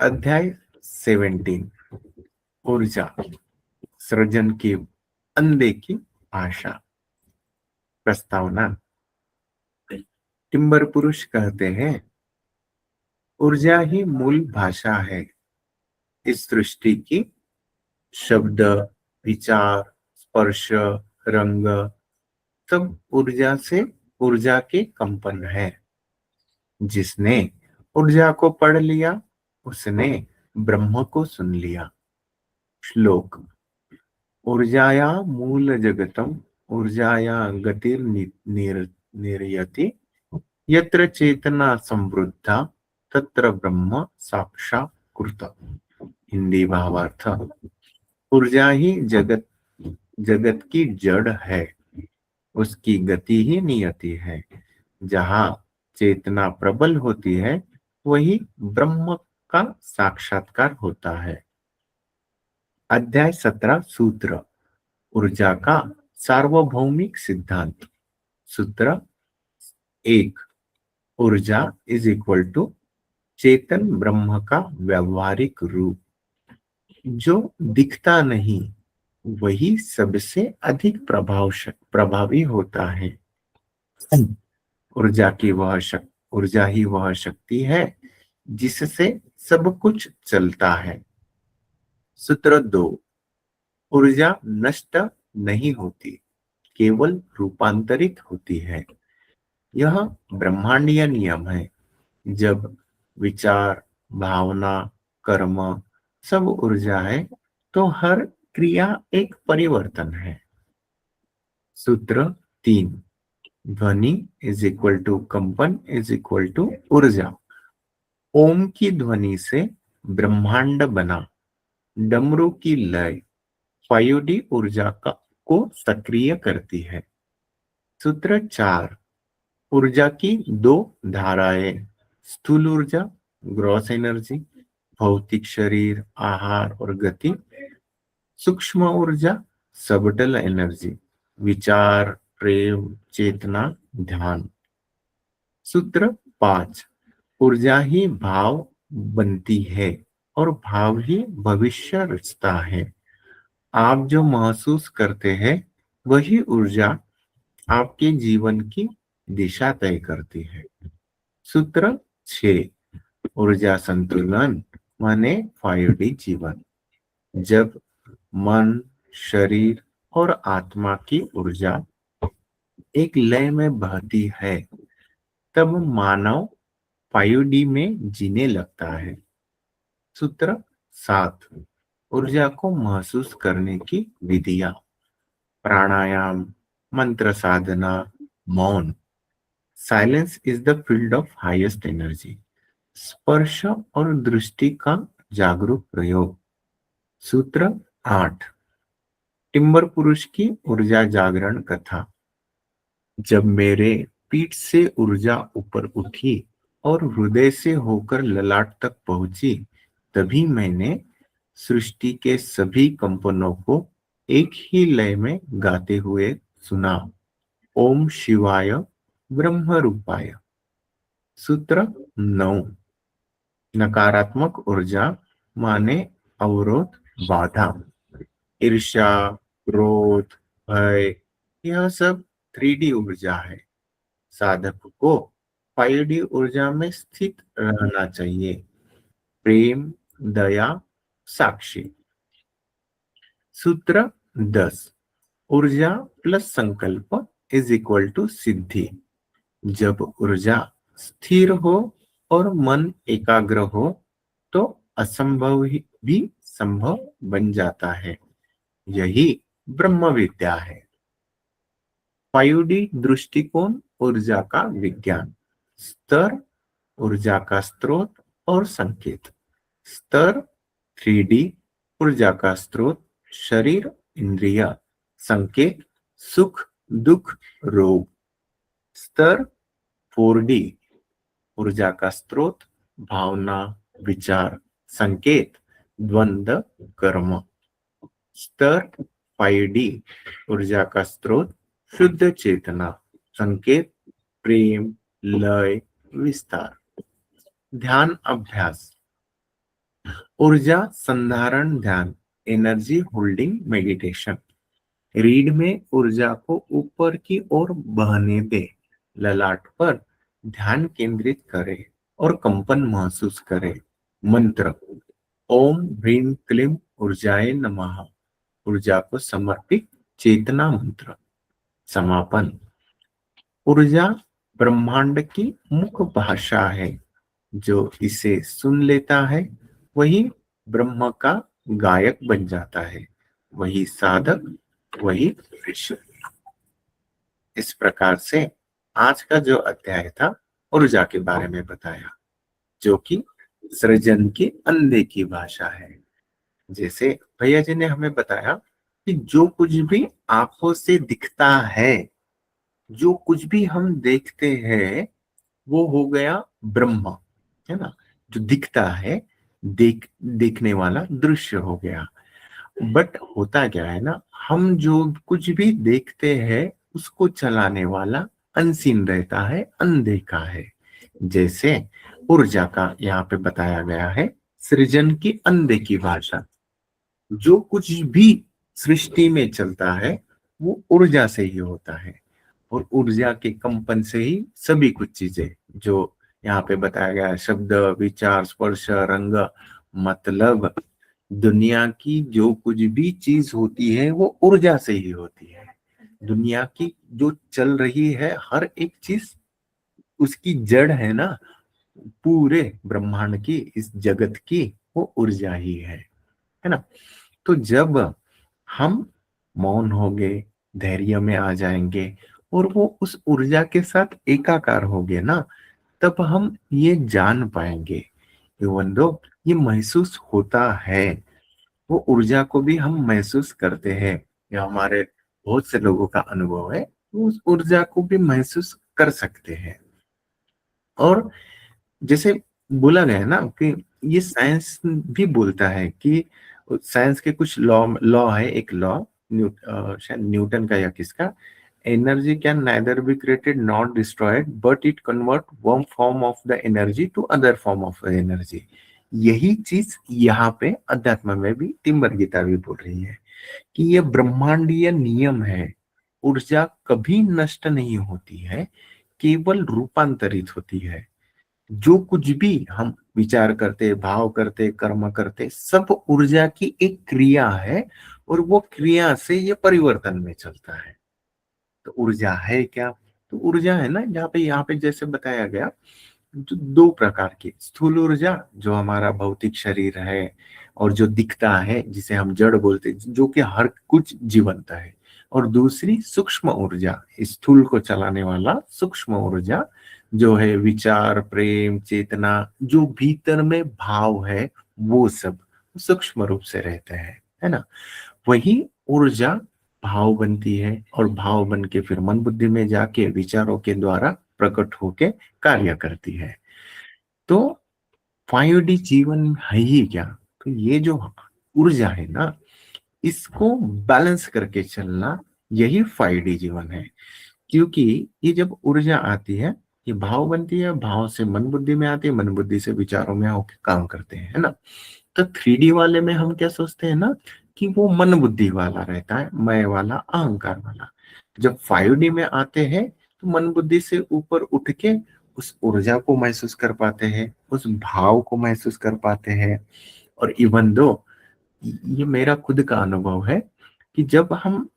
अध्याय 17 ऊर्जा सृजन की अंधे की भाषा। प्रस्तावना। टिम्बर पुरुष कहते हैं, ऊर्जा ही मूल भाषा है इस सृष्टि की। शब्द, विचार, स्पर्श, रंग सब ऊर्जा के कंपन है। जिसने ऊर्जा को पढ़ लिया उसने ब्रह्म को सुन लिया। श्लोक। ऊर्जाया मूल जगतम ऊर्जाया गतिर निर्यति यत्र चेतना समृद्धा तत्र ब्रह्म साक्षात्कृत। हिंदी भावार्थ। ऊर्जा ही जगत जगत की जड़ है, उसकी गति ही नियति है। जहाँ चेतना प्रबल होती है वही ब्रह्म का साक्षात्कार होता है। अध्याय 17 सूत्र। ऊर्जा का सार्वभौमिक सिद्धांत। सूत्र 1। ऊर्जा इज इक्वल टू चेतन ब्रह्म का व्यवहारिक रूप। जो दिखता नहीं वही सबसे अधिक प्रभावी होता है। ऊर्जा ही वह शक्ति है जिससे सब कुछ चलता है। सूत्र 2। ऊर्जा नष्ट नहीं होती, केवल रूपांतरित होती है। यह ब्रह्मांडीय नियम है। जब विचार, भावना, कर्म सब ऊर्जा है तो हर क्रिया एक परिवर्तन है। सूत्र 3। ध्वनि इज इक्वल टू कंपन इज इक्वल टू ऊर्जा। ओम की ध्वनि से ब्रह्मांड बना। डमरू की लय 5D ऊर्जा को सक्रिय करती है। सूत्र 4। ऊर्जा की दो धाराएं, स्थूल ऊर्जा ग्रॉस एनर्जी, भौतिक शरीर, आहार और गति। सूक्ष्म ऊर्जा सबटल एनर्जी, विचार, प्रेम, चेतना, ध्यान। सूत्र 5। ऊर्जा ही भाव बनती है और भाव ही भविष्य रचता है। आप जो महसूस करते हैं वही ऊर्जा आपके जीवन की दिशा तय करती है। सूत्र 6। ऊर्जा संतुलन माने 5D जीवन। जब मन, शरीर और आत्मा की ऊर्जा एक लय में बहती है तब मानव 5D में जीने लगता है। सूत्र 7। ऊर्जा को महसूस करने की विधियां। प्राणायाम, मंत्र साधना, मौन। Silence is the field of highest energy. स्पर्श और दृष्टि का जागरूक प्रयोग। सूत्र 8। टिम्बर पुरुष की ऊर्जा जागरण कथा। जब मेरे पीठ से ऊर्जा ऊपर उठी और हृदय से होकर ललाट तक पहुंची तभी मैंने सृष्टि के सभी कंपनों को एक ही लय में गाते हुए सुना। ओम शिवाय ब्रह्म रूपाय। सूत्र 9। नकारात्मक ऊर्जा माने अवरोध, बाधा। ईर्ष्या, क्रोध, भय यह सब 3D ऊर्जा है। साधक को 5D ऊर्जा में स्थित रहना चाहिए। प्रेम, दया, साक्षी। सूत्र 10। ऊर्जा प्लस संकल्प इज इक्वल टू सिद्धि। जब ऊर्जा स्थिर हो और मन एकाग्र हो तो असंभव भी संभव बन जाता है। यही ब्रह्म विद्या है। 5D दृष्टिकोण ऊर्जा का विज्ञान। स्तर, ऊर्जा का स्रोत और संकेत। स्तर 3D ऊर्जा का स्रोत, शरीर, इंद्रिय, संकेत, सुख, दुख, रोग। स्तर 4D ऊर्जा का स्रोत, भावना, विचार, संकेत, द्वंद्व, कर्म। स्तर 5D ऊर्जा का स्रोत, शुद्ध चेतना, संकेत, प्रेम, लय, विस्तार। ध्यान अभ्यास। ऊर्जा संधारण ध्यान, एनर्जी होल्डिंग मेडिटेशन। रीढ़ में ऊर्जा को ऊपर की ओर बहने दे, ललाट पर ध्यान केंद्रित करे और कंपन महसूस करे। मंत्र, ओम ह्रीं क्लीं ऊर्जाए नमः। ऊर्जा को समर्पित चेतना मंत्र। समापन, ऊर्जा ब्रह्मांड की मुख्य भाषा है। जो इसे सुन लेता है वही ब्रह्म का गायक बन जाता है, वही साधक, वही ऋषि। इस प्रकार से आज का जो अध्याय था ऊर्जा के बारे में बताया, जो कि सृजन की अंधे की भाषा है। जैसे भैया जी ने हमें बताया कि जो कुछ भी आंखों से दिखता है, जो कुछ भी हम देखते हैं, वो हो गया ब्रह्म, है ना। जो दिखता है, देखने वाला दृश्य हो गया। बट होता क्या है ना, हम जो कुछ भी देखते हैं उसको चलाने वाला अनसीन रहता है, अनदेखा है। जैसे ऊर्जा का यहाँ पे बताया गया है, सृजन की अनदेखी भाषा। जो कुछ भी सृष्टि में चलता है वो ऊर्जा से ही होता है, और ऊर्जा के कंपन से ही सभी कुछ चीजें जो यहाँ पे बताया गया है, शब्द, विचार, स्पर्श, रंग, मतलब दुनिया की जो कुछ भी चीज होती है वो ऊर्जा से ही होती है। दुनिया की जो चल रही है हर एक चीज, उसकी जड़ है ना, पूरे ब्रह्मांड की, इस जगत की, वो ऊर्जा ही है ना। तो जब हम मौन होंगे, धैर्य में आ जाएंगे और वो उस ऊर्जा के साथ एकाकार होंगे ना, तब हम ये जान पाएंगे, इवन दो ये महसूस होता है, वो ऊर्जा को भी हम महसूस करते हैं। ये हमारे बहुत से लोगों का अनुभव है, वो उस ऊर्जा को भी महसूस कर सकते हैं। और जैसे बोला गया है ना कि ये साइंस भी बोलता है कि साइंस के कुछ लॉ लॉ है, एक लॉ शायद न्यूटन का या किसका, energy can neither be created not destroyed but it convert one form of the energy to other form of energy. यही चीज यहाँ पे अध्यात्म में भी तिम्बर गीता भी बोल रही है कि ये ब्रह्मांडीय नियम है। ऊर्जा कभी नष्ट नहीं होती है, केवल रूपांतरित होती है। जो कुछ भी हम विचार करते, भाव करते, कर्म करते, सब ऊर्जा की एक क्रिया है, और वो क्रिया से ये परिवर्तन में चलता है। तो ऊर्जा है क्या? तो ऊर्जा है ना, यहाँ पे जैसे बताया गया, जो दो प्रकार की, स्थूल ऊर्जा जो हमारा भौतिक शरीर है और जो दिखता है, जिसे हम जड़ बोलते हैं, जो कि हर कुछ जीवंत है। और दूसरी सूक्ष्म ऊर्जा, स्थूल को चलाने वाला सूक्ष्म ऊर्जा, जो है विचार, प्रेम, चेतना, जो भीतर में भाव है, वो सब सूक्ष्म रूप से रहते हैं, है ना। वही ऊर्जा भाव बनती है, और भाव बन के फिर मन बुद्धि में जाके विचारों के द्वारा प्रकट होके कार्य करती है। तो 5D जीवन है ही क्या? तो ये जो ऊर्जा है ना, इसको बैलेंस करके चलना, यही 5D जीवन है। क्योंकि ये जब ऊर्जा आती है, ये भाव बनती है, भाव से मन बुद्धि में आती है, मन बुद्धि से विचारों में होकर काम करते हैं, है ना। तो 3D वाले में हम क्या सोचते हैं ना, कि वो मन बुद्धि वाला रहता है, मैं वाला, अहंकार वाला। जब 5D में आते हैं तो मन बुद्धि से ऊपर उठ के उस ऊर्जा को महसूस कर पाते हैं, उस भाव को महसूस कर पाते हैं। और इवन दो, ये मेरा खुद का अनुभव है कि जब हम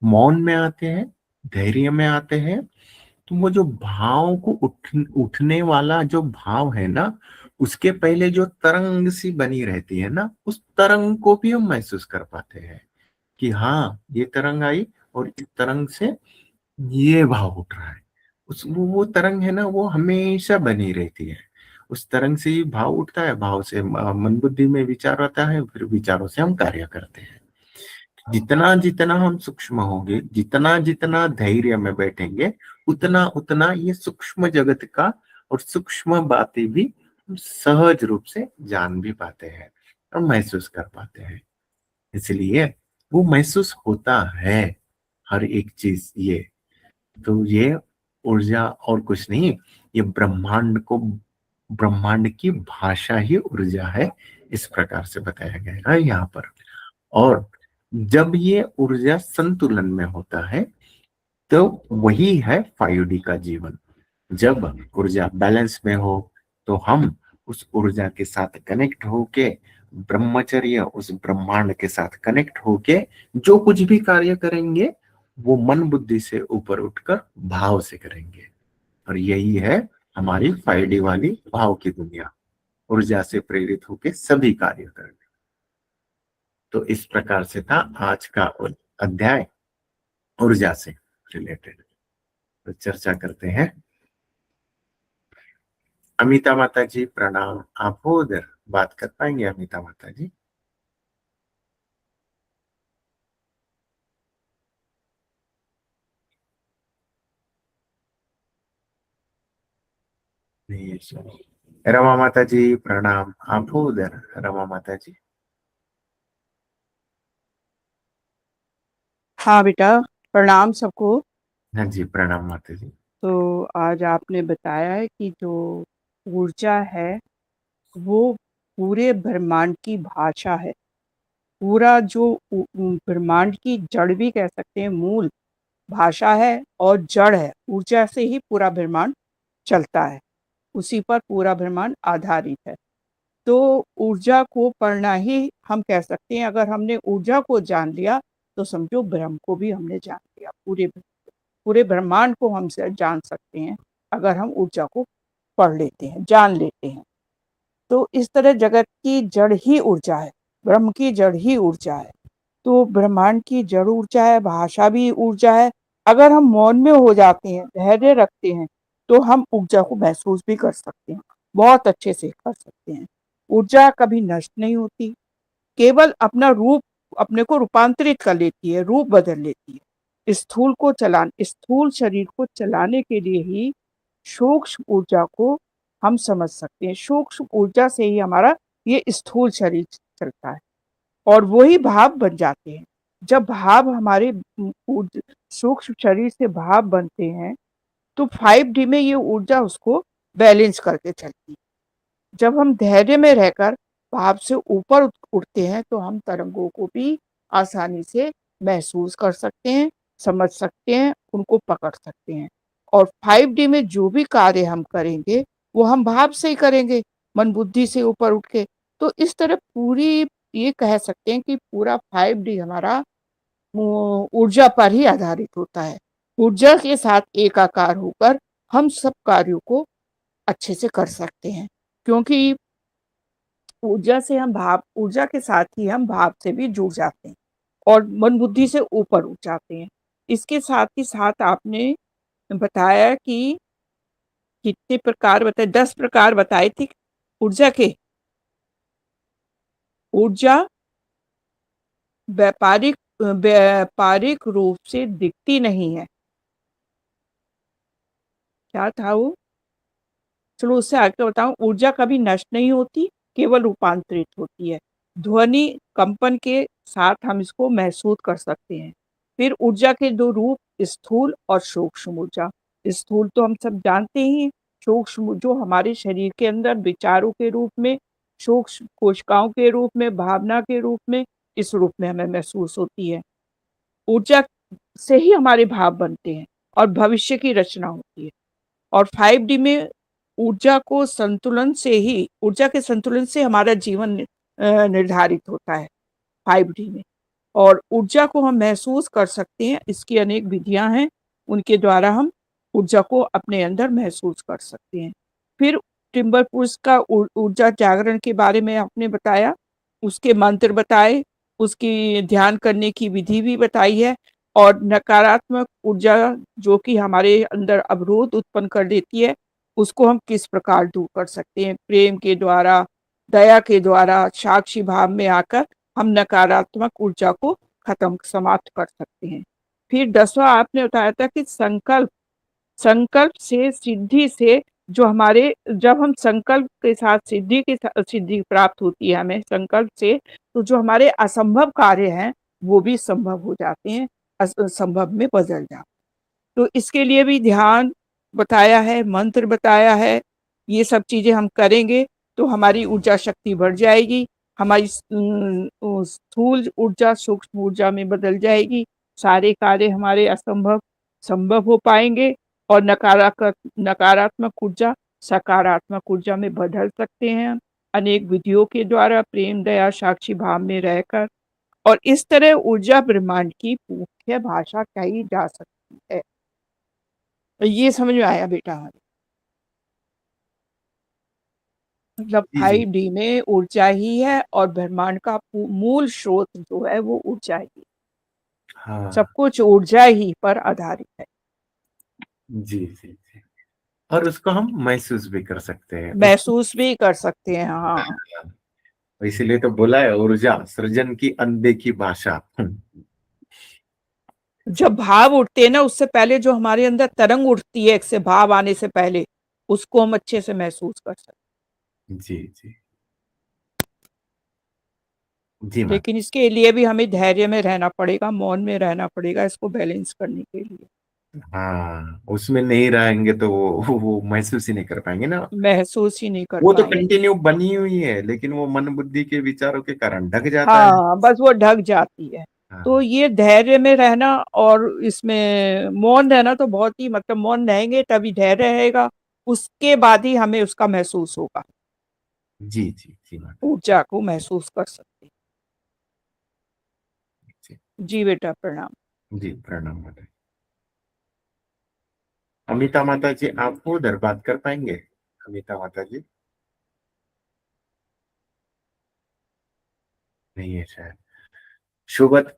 मौन में आते हैं, धैर्य में आते हैं, तो वो जो भाव को उठने वाला जो भाव है ना, उसके पहले जो तरंग सी बनी रहती है ना, उस तरंग को भी हम महसूस कर पाते हैं कि हाँ, ये तरंग आई और इस तरंग से ये भाव उठ रहा है। उस वो तरंग है ना, वो हमेशा बनी रहती है। उस तरंग से ही भाव उठता है, भाव से मन बुद्धि में विचार आता है, फिर विचारों से हम कार्य करते हैं। जितना जितना हम सूक्ष्म होंगे, जितना जितना धैर्य में बैठेंगे, उतना उतना ये सूक्ष्म जगत का और सूक्ष्म बातें भी हम सहज रूप से जान भी पाते हैं और महसूस कर पाते हैं। इसलिए वो महसूस होता है हर एक चीज। ये तो ये ऊर्जा और कुछ नहीं, ये ब्रह्मांड को ब्रह्मांड की भाषा ही ऊर्जा है, इस प्रकार से बताया गया है यहाँ पर। और जब ये ऊर्जा संतुलन में होता है तो वही है 5D का जीवन। जब ऊर्जा बैलेंस में हो तो हम उस ऊर्जा के साथ कनेक्ट होके, ब्रह्मचर्य उस ब्रह्मांड के साथ कनेक्ट होके जो कुछ भी कार्य करेंगे वो मन बुद्धि से ऊपर उठकर भाव से करेंगे। और यही है हमारी 5D वाली भाव की दुनिया, ऊर्जा से प्रेरित होके सभी कार्य करना। तो इस प्रकार से था आज का अध्याय ऊर्जा से रिलेटेड। तो चर्चा करते हैं। अमिता माता जी प्रणाम, आप हो उधर, बात कर पाएंगे अमिता माता जी? नहीं सुनो। रमा माता जी प्रणाम, आप हो उधर, रमा माता जी? हाँ बेटा, प्रणाम सबको। हाँ जी प्रणाम माता जी। तो आज आपने बताया है कि जो ऊर्जा है वो पूरे ब्रह्मांड की भाषा है। पूरा जो ब्रह्मांड की जड़ भी कह सकते हैं, मूल भाषा है और जड़ है। ऊर्जा से ही पूरा ब्रह्मांड चलता है, उसी पर पूरा ब्रह्मांड आधारित है। तो ऊर्जा को पढ़ना ही हम कह सकते हैं। अगर हमने ऊर्जा को जान लिया तो समझो ब्रह्म को भी हमने जान लिया। पूरे पूरे ब्रह्मांड को हम जान सकते हैं अगर हम ऊर्जा को पढ़ लेते हैं, जान लेते हैं। तो इस तरह जगत की जड़ ही ऊर्जा है, ब्रह्म की जड़ ही ऊर्जा है। तो ब्रह्मांड की जड़ ऊर्जा है, भाषा भी ऊर्जा है। अगर हम मौन में हो जाते हैं, धैर्य रखते हैं, तो हम ऊर्जा को महसूस भी कर सकते हैं, बहुत अच्छे से कर सकते हैं। ऊर्जा कभी नष्ट नहीं होती, केवल अपना रूप, अपने को रूपांतरित कर लेती है, रूप बदल लेती है। स्थूल शरीर को चलाने के लिए ही सूक्ष्म ऊर्जा को हम समझ सकते हैं। सूक्ष्म ऊर्जा से ही हमारा ये स्थूल शरीर चलता है और वही भाव बन जाते हैं। जब भाव हमारे सूक्ष्म शरीर से भाव बनते हैं तो 5D में ये ऊर्जा उसको बैलेंस करके चलती है। जब हम धैर्य में रहकर भाव से ऊपर उठते हैं तो हम तरंगों को भी आसानी से महसूस कर सकते हैं, समझ सकते हैं, उनको पकड़ सकते हैं। और 5D में जो भी कार्य हम करेंगे वो हम भाव से ही करेंगे, मन बुद्धि से ऊपर उठ के। तो इस तरह पूरी ये कह सकते हैं कि पूरा 5D हमारा ऊर्जा पर ही आधारित होता है। ऊर्जा के साथ एकाकार होकर हम सब कार्यों को अच्छे से कर सकते हैं, क्योंकि ऊर्जा के साथ ही हम भाव से भी जुड़ जाते हैं और मन बुद्धि से ऊपर उठ जाते हैं। इसके साथ ही साथ आपने बताया कि कितने प्रकार बताए, 10 प्रकार बताए थे ऊर्जा के। ऊर्जा व्यापारिक रूप से दिखती नहीं है। क्या था वो? चलो उससे आगे बताऊं। ऊर्जा कभी नष्ट नहीं होती, केवल रूपांतरित होती है। ध्वनि कंपन के साथ हम इसको महसूस कर सकते हैं। फिर ऊर्जा के दो रूप, स्थूल और सूक्ष्म ऊर्जा। स्थूल तो हम सब जानते ही हैं, सूक्ष्म जो हमारे शरीर के अंदर विचारों के रूप में, सूक्ष्म कोशिकाओं के रूप में, भावना के रूप में, इस रूप में हमें महसूस होती है। ऊर्जा से ही हमारे भाव बनते हैं और भविष्य की रचना होती है। और 5D में ऊर्जा के संतुलन से हमारा जीवन निर्धारित होता है 5D में। और ऊर्जा को हम महसूस कर सकते हैं, इसकी अनेक विधियां हैं, उनके द्वारा हम ऊर्जा को अपने अंदर महसूस कर सकते हैं। फिर टिम्बर पुरुष का ऊर्जा जागरण के बारे में आपने बताया, उसके मंत्र बताए, उसकी ध्यान करने की विधि भी बताई है। और नकारात्मक ऊर्जा जो कि हमारे अंदर अवरोध उत्पन्न कर देती है, उसको हम किस प्रकार दूर कर सकते हैं, प्रेम के द्वारा, दया के द्वारा, साक्षी भाव में आकर हम नकारात्मक ऊर्जा को समाप्त कर सकते हैं। फिर 10वां आपने बताया था कि संकल्प से सिद्धि से, जो हमारे जब हम संकल्प के साथ सिद्धि प्राप्त होती है हमें संकल्प से, तो जो हमारे असंभव कार्य हैं वो भी संभव हो जाते हैं, संभव में बदल जाते हैं। तो इसके लिए भी ध्यान बताया है, मंत्र बताया है, ये सब चीज़ें हम करेंगे तो हमारी ऊर्जा शक्ति बढ़ जाएगी, हमारी स्थूल ऊर्जा सूक्ष्म ऊर्जा में बदल जाएगी, सारे कार्य हमारे संभव हो पाएँगे और नकारात्मक ऊर्जा सकारात्मक ऊर्जा में बदल सकते हैं हम, अनेक विधियों के द्वारा प्रेम, दया, साक्षी भाव में रहकर और इस तरह ऊर्जा ब्रह्मांड की मुख्य भाषा कही जा सकती है। ये समझ में आया बेटा हमारे? मतलब जी जी 5D में ऊर्जा ही है और ब्रह्मांड का मूल स्रोत जो है वो ऊर्जा ही है। सब हाँ कुछ ऊर्जा ही पर आधारित है। जी जी जी। और उसको हम महसूस भी कर सकते हैं उसको। महसूस भी कर सकते हैं, हाँ। इसीलिए तो बोला है ऊर्जा सृजन की अनदेखी भाषा। जब भाव उठते हैं ना उससे पहले जो हमारे अंदर तरंग उठती है एक से भाव आने से पहले, उसको हम अच्छे से महसूस कर सकते जी जी जी हैं। माता। लेकिन इसके लिए भी हमें धैर्य में रहना पड़ेगा, मौन में रहना पड़ेगा इसको बैलेंस करने के लिए। हाँ उसमें नहीं रहेंगे तो वो महसूस ही नहीं कर पाएंगे ना। महसूस ही नहीं कर वो तो पाएँगे। कंटिन्यू बनी हुई है लेकिन वो मन बुद्धि के विचारों के कारण ढक जाता है। हाँ, बस वो ढक जाती है। तो हाँ ये धैर्य में रहना और इसमें मौन रहना तो बहुत ही मतलब मौन रहेंगे तभी धैर्य रहेगा, उसके बाद ही हमें उसका महसूस होगा, जी जी जी माता ऊर्जा को महसूस कर सकते हैं। जी। जी बेटा प्रणाम। जी प्रणाम माता। अमिता माता जी आप उधर बात कर पाएंगे? अमिता माता जी नहीं है शायद। शुभत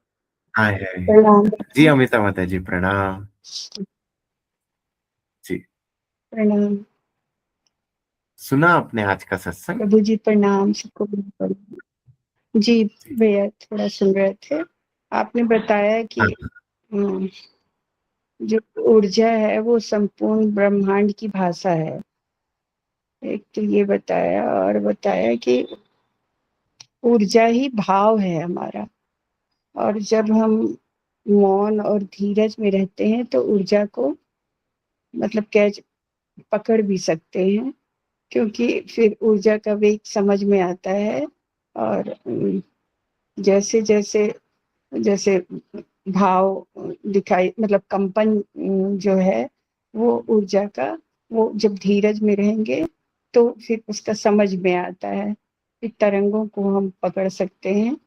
आए हैं। प्रणाम। जी अमिता माता जी प्रणाम। जी प्रणाम सुना आपने आज का सत्संग? प्रभु जी, प्रणाम सबको। जी जी भैया, थोड़ा सुन रहे थे। आपने बताया कि हाँ अम, जो ऊर्जा है वो संपूर्ण ब्रह्मांड की भाषा है। एक तो ये बताया और बताया कि ऊर्जा ही भाव है हमारा, और जब हम मौन और धीरज में रहते हैं तो ऊर्जा को मतलब कैच पकड़ भी सकते हैं, क्योंकि फिर ऊर्जा का वेग समझ में आता है। और जैसे जैसे जैसे भाव दिखाई मतलब कंपन जो है वो ऊर्जा का, वो जब धीरज में रहेंगे तो फिर उसका समझ में आता है, फिर तरंगों को हम पकड़ सकते हैं।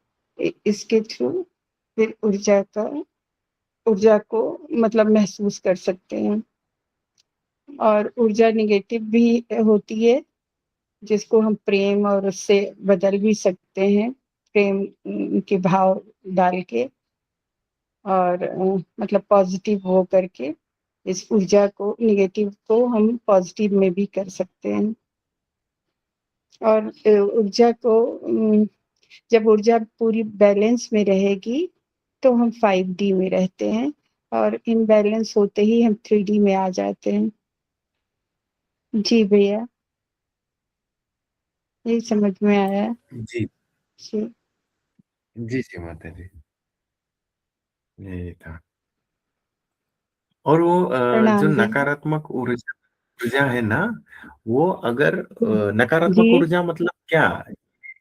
इसके थ्रू फिर ऊर्जा को मतलब महसूस कर सकते हैं। और ऊर्जा निगेटिव भी होती है, जिसको हम प्रेम और उससे बदल भी सकते हैं, प्रेम के भाव डाल के, और मतलब पॉजिटिव हो करके इस ऊर्जा को, निगेटिव को हम पॉजिटिव में भी कर सकते हैं। और ऊर्जा को जब ऊर्जा पूरी बैलेंस में रहेगी तो हम 5D में रहते हैं, और इनबैलेंस होते ही हम 3D में आ जाते हैं। जी भैया, यही समझ में आया। जी जी जी जी माता जी यही था। और वो जो प्रणाम भैया। नकारात्मक ऊर्जा ऊर्जा है ना, वो अगर जी नकारात्मक ऊर्जा मतलब क्या?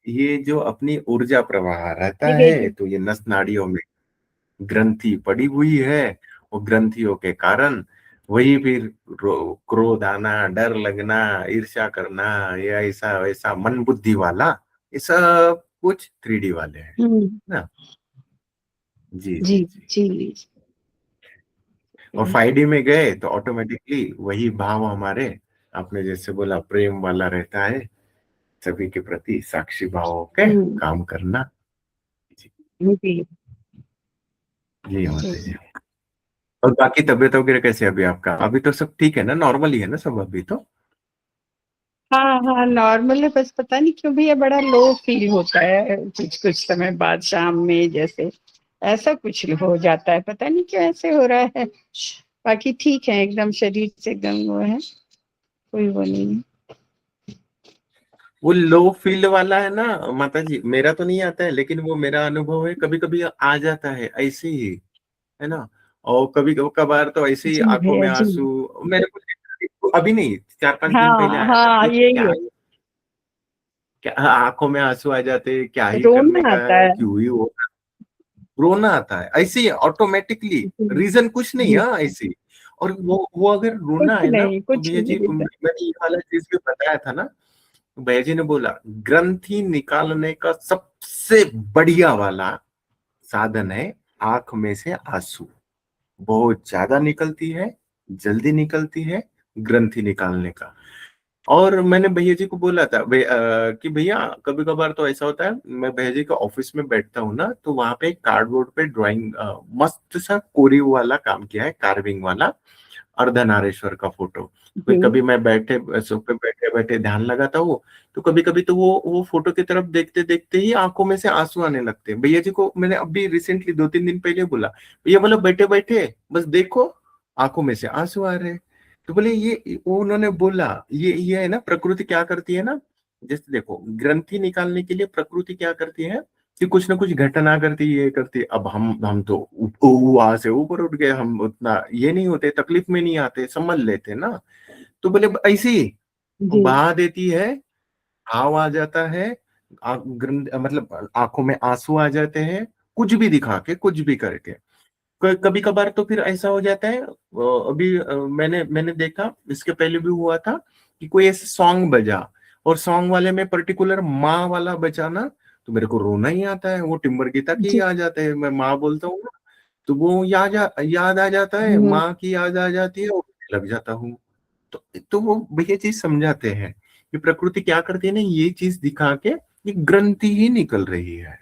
ये जो अपनी ऊर्जा प्रवाह रहता जी है भैया। तो ये नस नाड़ियों में ग्रंथि पड़ी हुई है। वो ग्रंथियों के कारण वही फिर क्रोध आना, डर लगना, ईर्ष्या करना, या ऐसा वैसा मन बुद्धि वाला, ये सब कुछ 3D वाले हैं हम्म। ना। जी जी जी जी। जी और 5D में गए तो ऑटोमेटिकली वही भाव हमारे, आपने जैसे बोला प्रेम वाला रहता है, सभी के प्रति साक्षी भाव होके हम्म। काम करना। जी जी जी जी। माता जी। और बाकी तबीयत वगैरह कैसे है अभी आपका? अभी तो सब ठीक है ना, नॉर्मल ही है ना सब अभी तो? हाँ हाँ, नॉर्मल है, बस पता नहीं क्यों भी ये बड़ा लो फील होता है कुछ कुछ समय बाद, शाम में जैसे ऐसा कुछ हो जाता है, पता नहीं क्यों ऐसे हो रहा है। बाकी ठीक है, एकदम शरीर से एकदम वो है, कोई वो नहीं है। वो लो फील्ड वाला है ना माता जी, मेरा तो नहीं आता है लेकिन वो मेरा अनुभव है, कभी कभी आ जाता है ऐसे ही, है ना। और कभी कभार तो ऐसे ही जी आंखों भैया में जी। आंसू, मेरे को अभी नहीं, 4-5 दिन पहले हाँ आया था। हाँ, यही क्या है। क्या आंखों में आंसू आ जाते, क्या ही करने रोना का आता है, है। क्यों ही वो, रोना आता है ऐसे ही ऑटोमेटिकली। जी रीजन कुछ नहीं जी, है ऐसे ही। और वो अगर रोना कुछ है ना, नहीं, तो कुछ भैया नहीं जी रीजन। मैंने ये वाला चीज भी बताया था ना, तो भैया जी ने बोला ग्रंथि निकालने का सबसे बढ़िया वाला साधन है आंख में से आंसू। बहुत ज्यादा निकलती है, जल्दी निकलती है ग्रंथि निकालने का। और मैंने भैया जी को बोला था कि भैया कभी कभार तो ऐसा होता है, मैं भैया जी के ऑफिस में बैठता हूँ ना, तो वहां पे कार्डबोर्ड पे ड्राइंग मस्त सा कोरीव वाला काम किया है, कार्विंग वाला, अर्धनारेश्वर का फोटो। कोई जी कभी मैं बैठे सोफे बैठे बैठे ध्यान लगाता हूँ, तो कभी कभी तो वो फोटो की तरफ देखते देखते ही आंखों में से आंसू आने लगते हैं। भैया जी को मैंने अभी रिसेंटली 2-3 दिन पहले बोला, भैया बोला बैठे बैठे बस देखो आंखों में से आंसू आ रहे हैं। तो बोले ये वो उन्होंने बोला ये है ना, प्रकृति क्या करती है ना, जैसे देखो ग्रंथि निकालने के लिए प्रकृति क्या करती है कि कुछ ना कुछ घटना करती है, ये करती है। अब हम तो वहां से ऊपर उठ गए, हम उतना ये नहीं होते, तकलीफ में नहीं आते, समझ लेते ना। तो बोले ऐसे ही जी बहा देती है, घाव आ जाता है, मतलब आंखों में आंसू आ जाते हैं, कुछ भी दिखा के कुछ भी करके। कभी कभार तो फिर ऐसा हो जाता है, अभी मैंने मैंने देखा, इसके पहले भी हुआ था कि कोई ऐसे सॉन्ग बजा, और सॉन्ग वाले में पर्टिकुलर माँ वाला बजा ना, तो मेरे को रोना ही आता है। वो टिम्बर गीता की जी। याद आता है, मैं माँ बोलता हूँ ना, तो वो याद आ जाता है, हम्म, माँ की याद आ जाती है, और लग जाता हूँ। तो वो भैया चीज समझाते हैं कि प्रकृति क्या करती है ना, ये चीज दिखा के ये ग्रंथि ही निकल रही है,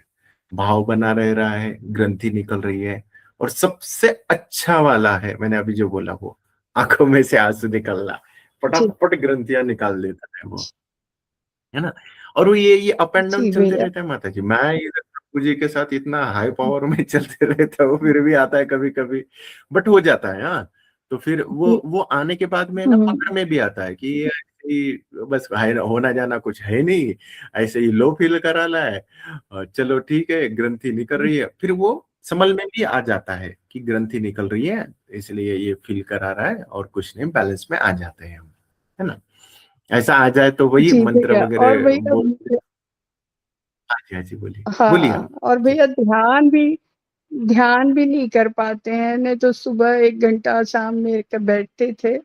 भाव बना रह रहा है, ग्रंथि निकल रही है। और सबसे अच्छा वाला है मैंने अभी जो बोला, वो आंखों में से आंसू निकलना, जी फटाफट ग्रंथियां निकाल देता है वो, है ना। और वो ये अप एंड डाउन जी चलते भैया। रहता है माता जी। मैं इधर प्रभु जी के साथ इतना हाई पावर में चलते रहता हूँ, फिर भी आता है कभी कभी, बट हो जाता है। हाँ, तो फिर जी, वो आने के बाद में ना पकड़ हम्म, में भी आता है कि ये ऐसे ही बस है, होना जाना कुछ है नहीं, ऐसे ही लो फील करा ला है, और चलो ठीक है ग्रंथि निकल रही है, फिर वो समझ में भी आ जाता है कि ग्रंथि निकल रही है, इसलिए ये फील करा रहा है, और कुछ नहीं, बैलेंस में आ जाते हैं हम, है ना। ऐसा आ जाए तो वही जी मंत्र भैया। और वगैरह भैया बोल। हाँ जी, हाँ जी, बोलिए बोलिए हाँ, आप और जी। भैया ध्यान भी नहीं कर पाते हैं, नहीं तो सुबह 1 घंटा, शाम में बैठते थे।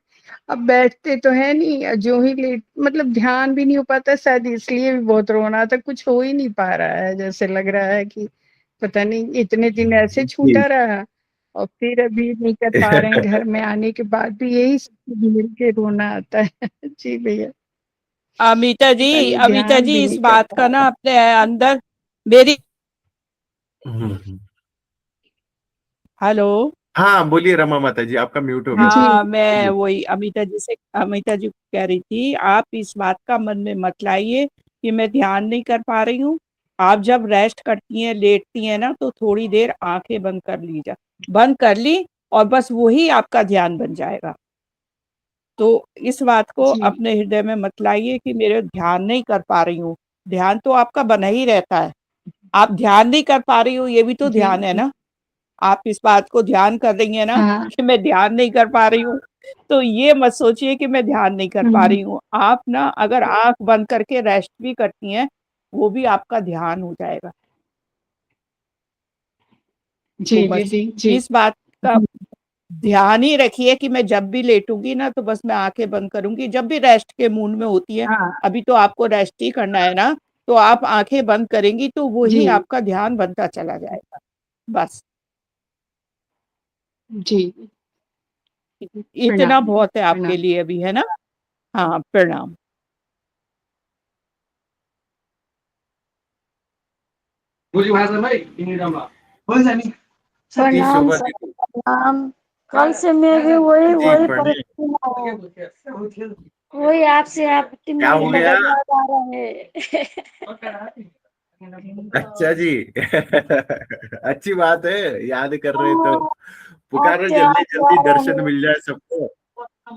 अब बैठते तो है नहीं, जो ही लेट मतलब ध्यान भी नहीं हो पाता, शायद इसलिए भी बहुत रोना आता, कुछ हो ही नहीं पा रहा है, जैसे लग रहा है कि पता नहीं इतने दिन ऐसे जी। छूटा रहा, और फिर अभी नहीं कर पा रहे हैं, घर में आने के बाद भी यही सब चीज़ मिल के रोना आता है। जी भैया, पता नहीं अमिता ध्यान जी भी इस नहीं कर बात पा का रहे ना हैं। अपने अंदर मेरी हम्म। हेलो। हाँ बोलिए रमा माता जी, आपका म्यूट हो गया था, हाँ, मैं बोलिए। वही अमिता जी को कह रही थी, आप इस बात का मन में मत लाइए कि मैं ध्यान नहीं कर पा रही हूँ। आप जब रेस्ट करती हैं, लेटती हैं ना, तो थोड़ी देर आंखें बंद कर ली, और बस वही आपका ध्यान बन जाएगा। तो इस बात को जी अपने हृदय में मत लाइए कि मेरे ध्यान नहीं कर पा रही हूँ। ध्यान तो आपका बना ही रहता है। आप ध्यान नहीं कर पा रही हो, ये भी तो जी ध्यान है ना। आप इस बात को ध्यान कर रही हैं ना हाँ। कि मैं ध्यान नहीं कर पा रही हूँ, तो ये मत सोचिए कि मैं ध्यान नहीं कर पा हम्म, रही हूँ। आप ना अगर आँख बंद करके रेस्ट भी करती हैं, वो भी आपका ध्यान हो जाएगा। जी तो बस दीदी जी। इस बात का ध्यान ही रखिए कि मैं जब भी लेटूँगी ना, तो बस मैं आँखें बंद करूँगी, जब भी रेस्ट के मूड में होती हैं। हाँ अभी तो आपको रेस्ट ही करना है ना, तो आप आँखें बंद करेंगी, तो जी वही आपका ध्यान बनता चला जाएगा। बस जी। इतना प्रणाम बहुत है आपके प्रणाम। लिए अभी, है ना? हाँ, प्रणाम। जी प्रणाम शोभा सर, दीदी। प्रणाम। कल से मैं भी वही जी वही प्रणाम। परेशान हूँ। वही आपसे आप क्या टिम्मर की हो गया? तरह याद आ रहा है। अच्छा जी। अच्छी बात है, याद कर रहे तो हाँ, पुकारो, आपसे जल्दी याद आ जल्दी रहा दर्शन है। मिल जाए सबको।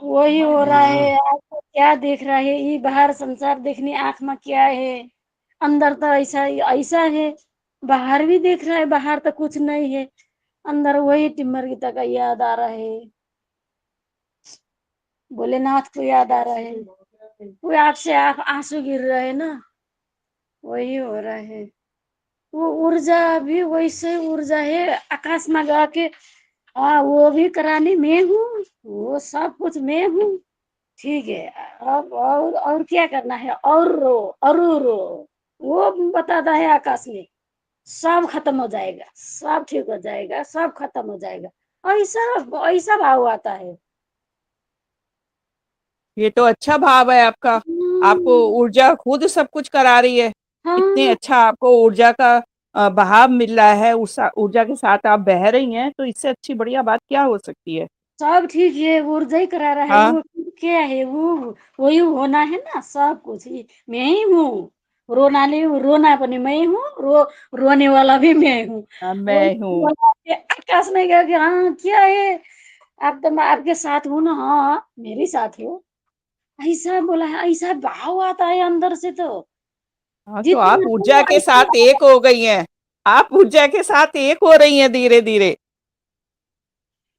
वही हो रहा हम्म। है, आपको क्या देख रहा है, ये बाहर संसार देखने आंख में क्या है, अंदर तो ऐसा ऐसा है। बाहर भी देख रहा है, बाहर तो कुछ नहीं है, अंदर वही टिम्मर की तरह याद आ रहा है। भोलेनाथ को याद आ रहा है, वो आँख से आंसू गिर रहे हैं ना, वही हो रहा है। वो ऊर्जा भी वैसे ऊर्जा है, आकाश में गा के वो भी करानी मैं हूँ, वो सब कुछ मैं हूँ। ठीक है, अब और क्या करना है, और रो और रो, वो बताता है आकाश में, सब खत्म हो जाएगा, सब ठीक हो जाएगा, सब खत्म हो जाएगा। ऐसा ऐसा भाव आता है। ये तो अच्छा भाव है आपका। आपको ऊर्जा खुद सब कुछ करा रही है। इतने हाँ, अच्छा आपको ऊर्जा का बहाव मिल रहा है, उस ऊर्जा के साथ आप बह रही हैं, तो इससे अच्छी बढ़िया बात क्या हो सकती है। सब ठीक है, ऊर्जा ही करा रहा है। हाँ, वो क्या है, वो वही होना है ना, सब कुछ ही मैं ही हूँ। रोना पनि मैं ही हूँ, रोने वाला भी मैं हूँ। वही मैं हूँ। बोला कि आकाश में गया कि हाँ क्या है, आप तो मैं आपके साथ हूँ ना, हाँ मेरे साथ हो। ऐसा बोला है, ऐसा भाव आता है अंदर से। तो हाँ, तो आप जितना ऊर्जा तुम के साथ ऐसा एक हो गई हैं। आप ऊर्जा के साथ एक हो रही हैं धीरे धीरे।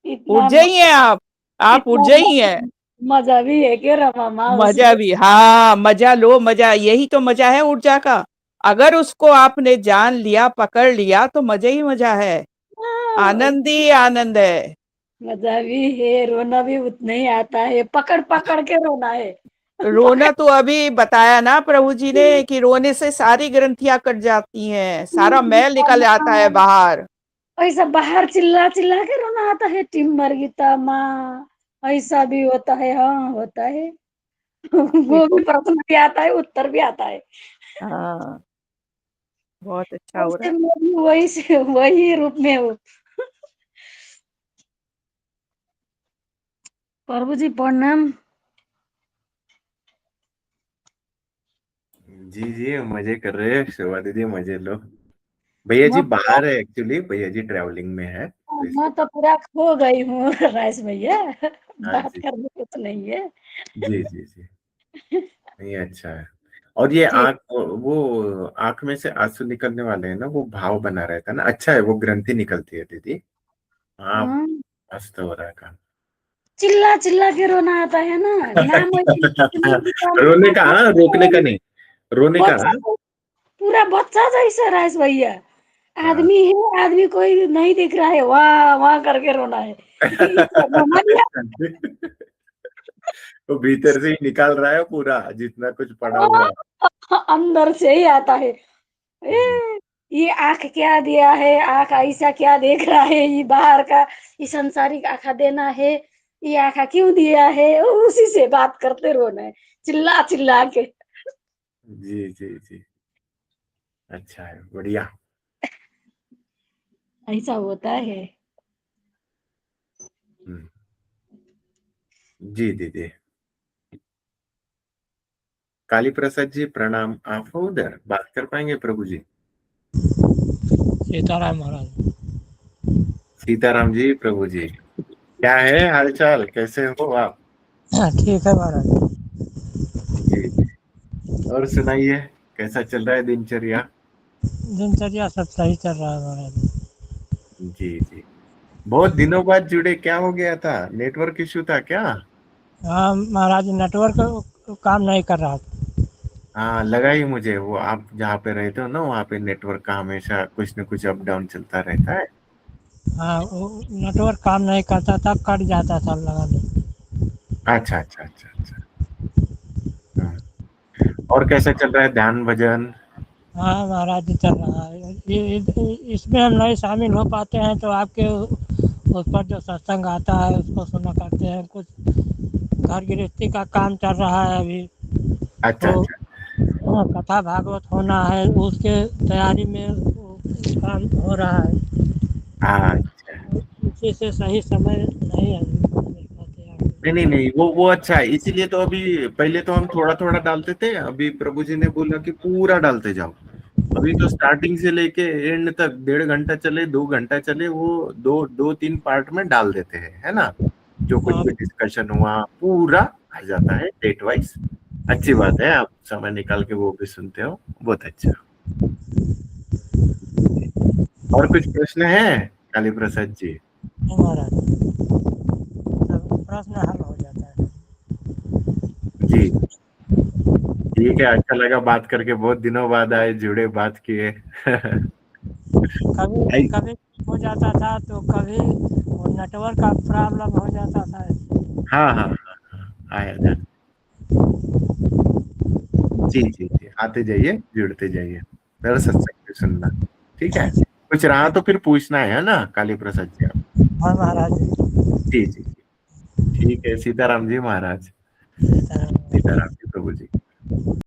इतना ऊर्जा ही है आप। आप इतना ऊर्जा ही है। मजा भी है कि रमा माँ मजा उसमें। भी, हाँ, मजा लो, मजा, यही तो मजा है ऊर्जा का। अगर उसको आपने जान लिया, पकड़ लिया, तो मजा ही मजा है। हाँ, आनंद ही आनंद है। मजा भी है, रोना भी उतना ही आता है, पकड़ पकड़ के रोना है। रोना पकड़ तो अभी बताया ना प्रभु जी ने कि रोने से सारी ग्रंथियां कट जाती हैं, सारा मैल निकल आता है बाहर। ऐसा बाहर चिल्ला चिल्ला के रोना आता है, टिम्बर गीता माँ, ऐसा भी होता है, हाँ होता है। वही वो तो। भी प्रश्न भी आता है, उत्तर भी आता है। हाँ, बहुत अच्छा हो रहा ऐसे है। मैं भी वही से वही रूप में हूँ। प्रभु जी प्रणाम। जी जी, मजे कर रहे हैं शिवा दीदी, मजे लो। भैया जी मैं बाहर है, एक्चुअली भैया जी ट्रैवलिंग में है तो मैं इसलिए। तो पूरा खो गई हूँ राइस भैया, हाँ बात जी करने को तो नहीं है। जी जी जी। नहीं, अच्छा है। और ये ठीक। आंख, वो आंख में से आंसू निकलने वाले हैं ना, वो भाव बना रहता है ना, अच्छा है, वो ग्रंथि निकलती है दीदी। हाँ, हाँ, मस्त हो रहा है काम। चिल्ला चिल्ला के रोना आता है ना, नाम वही रोने का, हाँ, रोकने का नहीं, रोने का, बच्चा, हाँ। पूरा बच्चा जैसा राइस भैया। हाँ। आदमी है, आदमी कोई नहीं दिख रहा है, वाह वाह करके रोना है। इसको रोना दिया। वो भीतर से ही निकाल रहा है पूरा, जितना कुछ पड़ा हुआ है। अंदर से ही आता है। हम्म, ए, ये आंख क्या दिया है, आंख ऐसा क्या देख रहा है, ये बाहर का, ये संसारिक आंखा देना है, ये आंखा क्यों दिया है, उसी से बात करते रोना है, चिल्ला चिल्ला के। जी जी जी। अच्छा है, बढ़िया। ऐसा होता है। हम्म, जी दीदी। काली प्रसाद जी प्रणाम, आप हो उधर, बात कर पाएंगे प्रभु जी? सीताराम महाराज। सीताराम जी, प्रभु जी, क्या है हालचाल, कैसे हो आप? ठीक है महाराज। जी जी। और सुनाइए, कैसा चल रहा है दिनचर्या? दिनचर्या सब सही चल रहा है महाराज। जी जी। बहुत दिनों बाद जुड़े, क्या हो गया था, नेटवर्क इशू था क्या? हाँ महाराज, नेटवर्क काम नहीं कर रहा था। हाँ, लगा ही मुझे, वो आप जहाँ पे रहते हो ना, वहाँ पे नेटवर्क का हमेशा कुछ न कुछ अप डाउन चलता रहता है। हाँ, वो नेटवर्क काम नहीं करता था, कट जाता था लगा दो। अच्छा अच्छा अच्छा अच्छा। हाँ। और कैसा चल रहा है ध्यान भजन? हाँ महाराज जी, चल रहा है। इसमें हम नहीं शामिल हो पाते हैं, तो आपके उस पर जो सत्संग आता है उसको सुना करते हैं। कुछ घर गृहस्थी का काम चल रहा है अभी, अच्छा तो अच्छा। कथा भागवत होना है, उसके तैयारी में वो काम हो रहा है। हाँ, अच्छा। इसी से सही समय नहीं है मिल पाते आपको। नहीं नहीं नहीं, वो अच्छा है, इसीलिए तो अभी पहले तो हम थोड़ा थोड़ा डालते थे, अभी प्रभु जी ने बोला कि पूरा डालते जाओ। अभी तो स्टार्टिंग से लेके एंड तक 1.5 घंटा चले, 2 घंटा चले, वो दो दो तीन पार्ट में डाल देते हैं, है ना। जो कुछ हाँ, भी डिस्कशन हुआ पूरा आ जाता है डेट वाइज। अच्छी बात है, आप समय निकाल के वो भी सुनते हो, बहुत अच्छा। और कुछ प्रश्न है काली प्रसाद जी? हमारा सब प्रश्न हल हो जाता है। ठीक है, अच्छा लगा बात करके, बहुत दिनों बाद आए, जुड़े, बात किए। कभी आई- कभी हो जाता था तो कभी वो नेटवर्क का प्रॉब्लम हो जाता था। हाँ हाँ हाँ हाँ, आया था। जी जी जी, आते जाइए, जुड़ते जाइए, मेरा सत्संग भी सुनना। ठीक है, कुछ रहा तो फिर पूछना है ना काली प्रसाद जी आप। हाँ महाराज जी। जी जी जी, ठीक है, सीताराम जी महाराज, सीताराम। सीताराम।